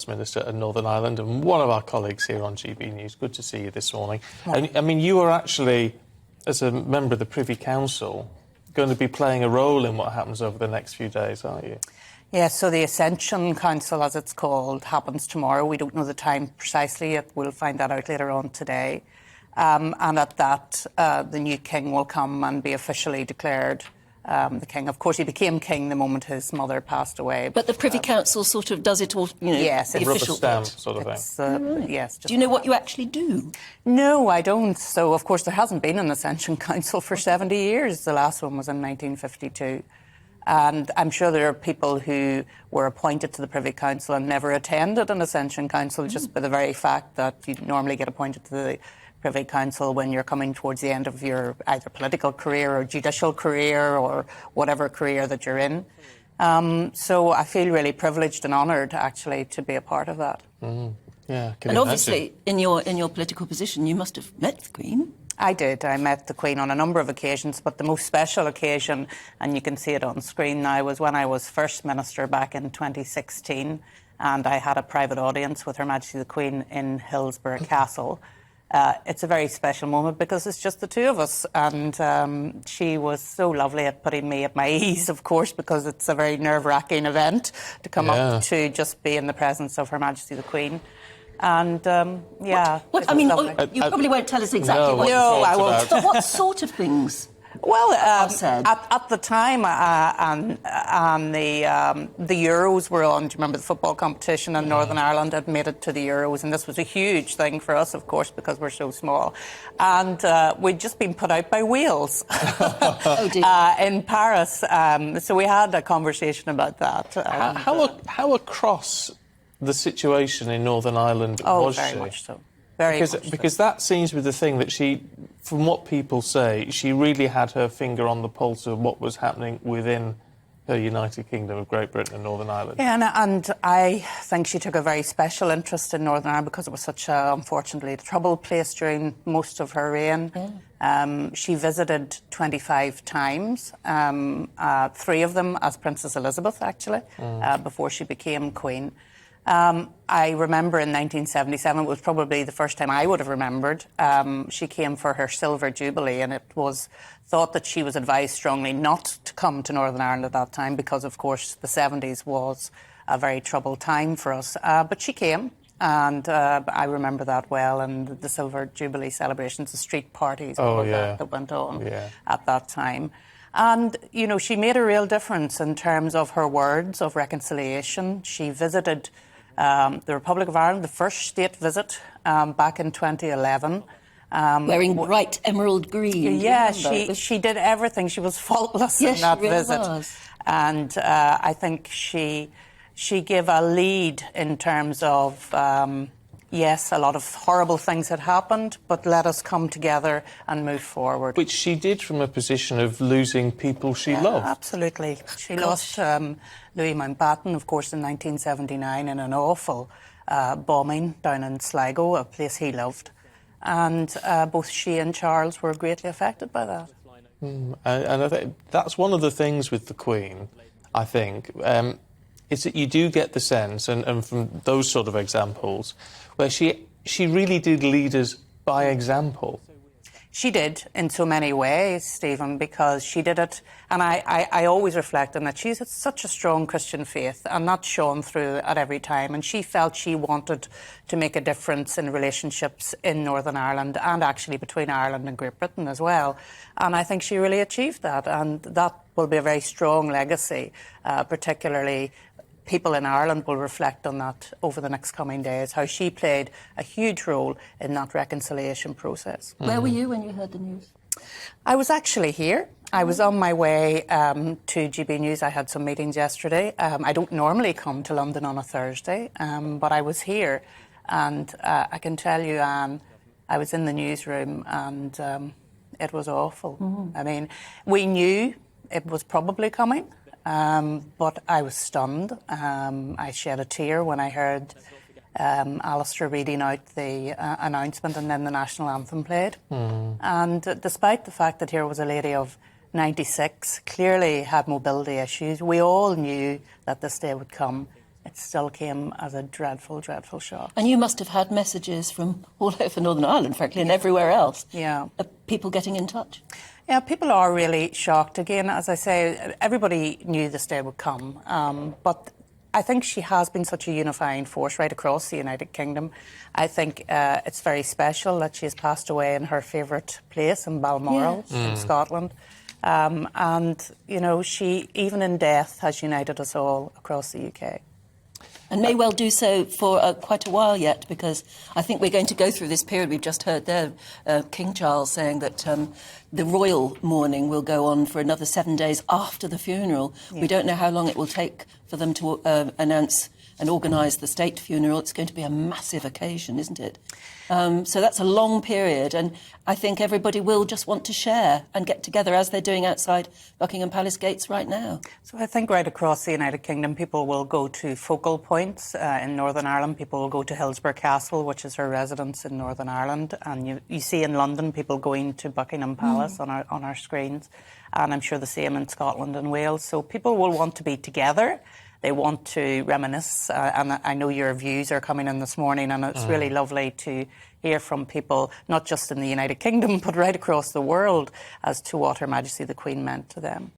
Minister in Northern Ireland and one of our colleagues here on GB News. Good to see you this morning. And, I mean, you are actually, as a member of the Privy Council, going to be playing a role in what happens over the next few days, aren't you? Yes, so the Ascension Council, as it's called, happens tomorrow. We don't know the time precisely yet. We'll find that out later on today. And at that, the new king will come and be officially declared the king. Of course, he became king the moment his mother passed away. But the Privy Council sort of does it all, you know, yes, the official rubber stamp sort of thing. Right. Yes. Do you know what you actually do? No, I don't. So, of course, there hasn't been an Ascension Council for 70 years. The last one was in 1952. And I'm sure there are people who were appointed to the Privy Council and never attended an Ascension Council just by the very fact that you normally get appointed to the Privy Council when you're coming towards the end of your either political career or judicial career or whatever career that you're in. So I feel really privileged and honoured, actually, to be a part of that. Yeah, and obviously, in your political position, you must have met the Queen. I did. I met the Queen on a number of occasions, but the most special occasion, and you can see it on screen now, was when I was First Minister back in 2016, and I had a private audience with Her Majesty the Queen in Hillsborough Castle. It's a very special moment because it's just the two of us, and she was so lovely at putting me at my ease, of course, because it's a very nerve-wracking event to come up to just be in the presence of Her Majesty the Queen. And, What? I mean, you probably won't tell us exactly what. No, I won't. But what sort of things? Well, at the time, the Euros were on. Do you remember the football competition? And Northern Ireland had made it to the Euros, and this was a huge thing for us, of course, because we're so small. And we'd just been put out by Wales in Paris. So we had a conversation about that. How across the situation in Northern Ireland was she? Oh, very much so. Very much so. Because that seems to be the thing that she, from what people say, she really had her finger on the pulse of what was happening within her United Kingdom of Great Britain and Northern Ireland. Yeah, and I think she took a very special interest in Northern Ireland because it was such a, unfortunately, troubled place during most of her reign. She visited 25 times, 3 of them as Princess Elizabeth, actually, before she became Queen. I remember in 1977, it was probably the first time I would have remembered, she came for her Silver Jubilee, and it was thought that she was advised strongly not to come to Northern Ireland at that time because, of course, the 70s was a very troubled time for us. But she came, and I remember that well, and the Silver Jubilee celebrations, the street parties, that went on at that time. And, you know, she made a real difference in terms of her words of reconciliation. She visited the Republic of Ireland, the first state visit back in 2011. Wearing bright emerald green. Yeah, she did everything. She was faultless in that visit. Was. And I think she gave a lead in terms of, yes, a lot of horrible things had happened, but let us come together and move forward. Which she did from a position of losing people she loved. Absolutely. She lost Louis Mountbatten, of course, in 1979 in an awful bombing down in Sligo, a place he loved. And both she and Charles were greatly affected by that. And I think that's one of the things with the Queen, I think, is that you do get the sense, and from those sort of examples, where she really did lead us by example. She did, in so many ways, Stephen, because she did it, and I always reflect on that. She's such a strong Christian faith, and that's shown through at every time, and she felt she wanted to make a difference in relationships in Northern Ireland, and actually between Ireland and Great Britain as well. And I think she really achieved that, and that will be a very strong legacy, particularly people in Ireland will reflect on that over the next coming days, how she played a huge role in that reconciliation process. Where were you when you heard the news? I was actually here. I was on my way to GBNews. I had some meetings yesterday. I don't normally come to London on a Thursday, but I was here. And I can tell you, Anne, I was in the newsroom and it was awful. I mean, we knew it was probably coming. But I was stunned. I shed a tear when I heard Alistair reading out the announcement and then the national anthem played. And despite the fact that here was a lady of 96, clearly had mobility issues, we all knew that this day would come. it still came as a dreadful, dreadful shock. And you must have had messages from all over Northern Ireland, frankly, and everywhere else. Yeah. People getting in touch. Yeah, people are really shocked. Again, as I say, everybody knew this day would come. But I think she has been such a unifying force right across the United Kingdom. I think it's very special that she has passed away in her favourite place in Balmoral in Scotland. And, you know, she, even in death, has united us all across the UK. And may well do so for quite a while yet, because I think we're going to go through this period. We've just heard there King Charles saying that the royal mourning will go on for another 7 days after the funeral. Yeah. We don't know how long it will take for them to announce and organise the state funeral. It's going to be a massive occasion, isn't it? So that's a long period, and I think everybody will just want to share and get together as they're doing outside Buckingham Palace gates right now. So I think right across the United Kingdom, people will go to focal points. In Northern Ireland, people will go to Hillsborough Castle, which is her residence in Northern Ireland, and you see in London people going to Buckingham Palace on our screens, and I'm sure the same in Scotland and Wales. So people will want to be together. They want to reminisce, and I know your views are coming in this morning, and it's really lovely to hear from people, not just in the United Kingdom, but right across the world, as to what Her Majesty the Queen meant to them.